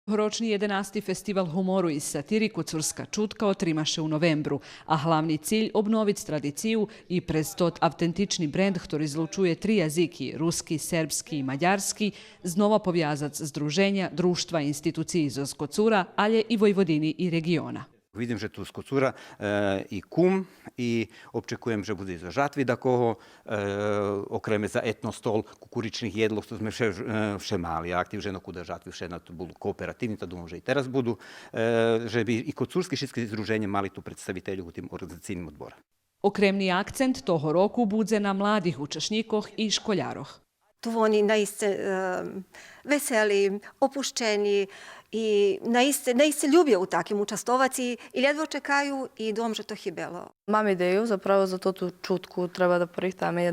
Ročni 11. festival humoru i satiriku Curska čutka otrimaše u novembru, a hlavni cilj obnoviti tradiciju i prestot autentični brand, który zlučuje tri jaziki, ruski, serbski i mađarski, znova povjazac združenja, društva i instituciji iz Skocura, alje i Vojvodini i regiona. Vidim, že tu Skocura i kum i občekujem, že bude za žatvi takого, okreme za etnostol kukuričnih jedlog, što sme vše mali aktiv, že kuda žatvi vše na to budu kooperativni, tad že i teraz budu, že bi i kod Curske šitske združenje mali tu predstavitelju u tim organizacijnim odbora. Okremni akcent toho roku budze na mladih učešníkoh i školjaroh. Tu oni naiste veseli, opuščeni i naiste ljubje u takim učastovaci i jedva čekaju i dom, že to hibelo. Mam ideju, zapravo za to tu čutku treba da porihtáme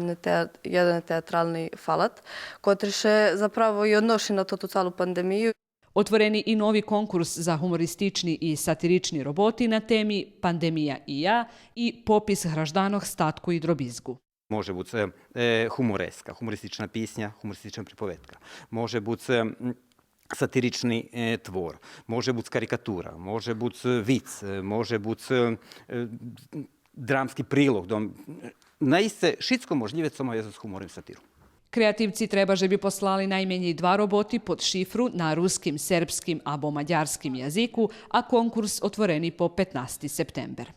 jedan teatralni falat, kotri še zapravo i odnoši na to calu pandemiju. Otvoreni i novi konkurs za humoristični i satirični roboti na temi Pandemija i ja i popis hraždanoh statku i drobizgu. Može biti humoreska, humoristična pisnja, humoristična pripovetka. Može biti satirični tvor, može biti karikatura, može biti vic, može biti dramski prilog. Naiste šitsko možljive samo je s humorom i satirom. Kreativci treba že bi poslali najmenji 2 roboti pod šifru na ruskim, serbskim abo mađarskim jaziku, a konkurs otvoreni po 15. september.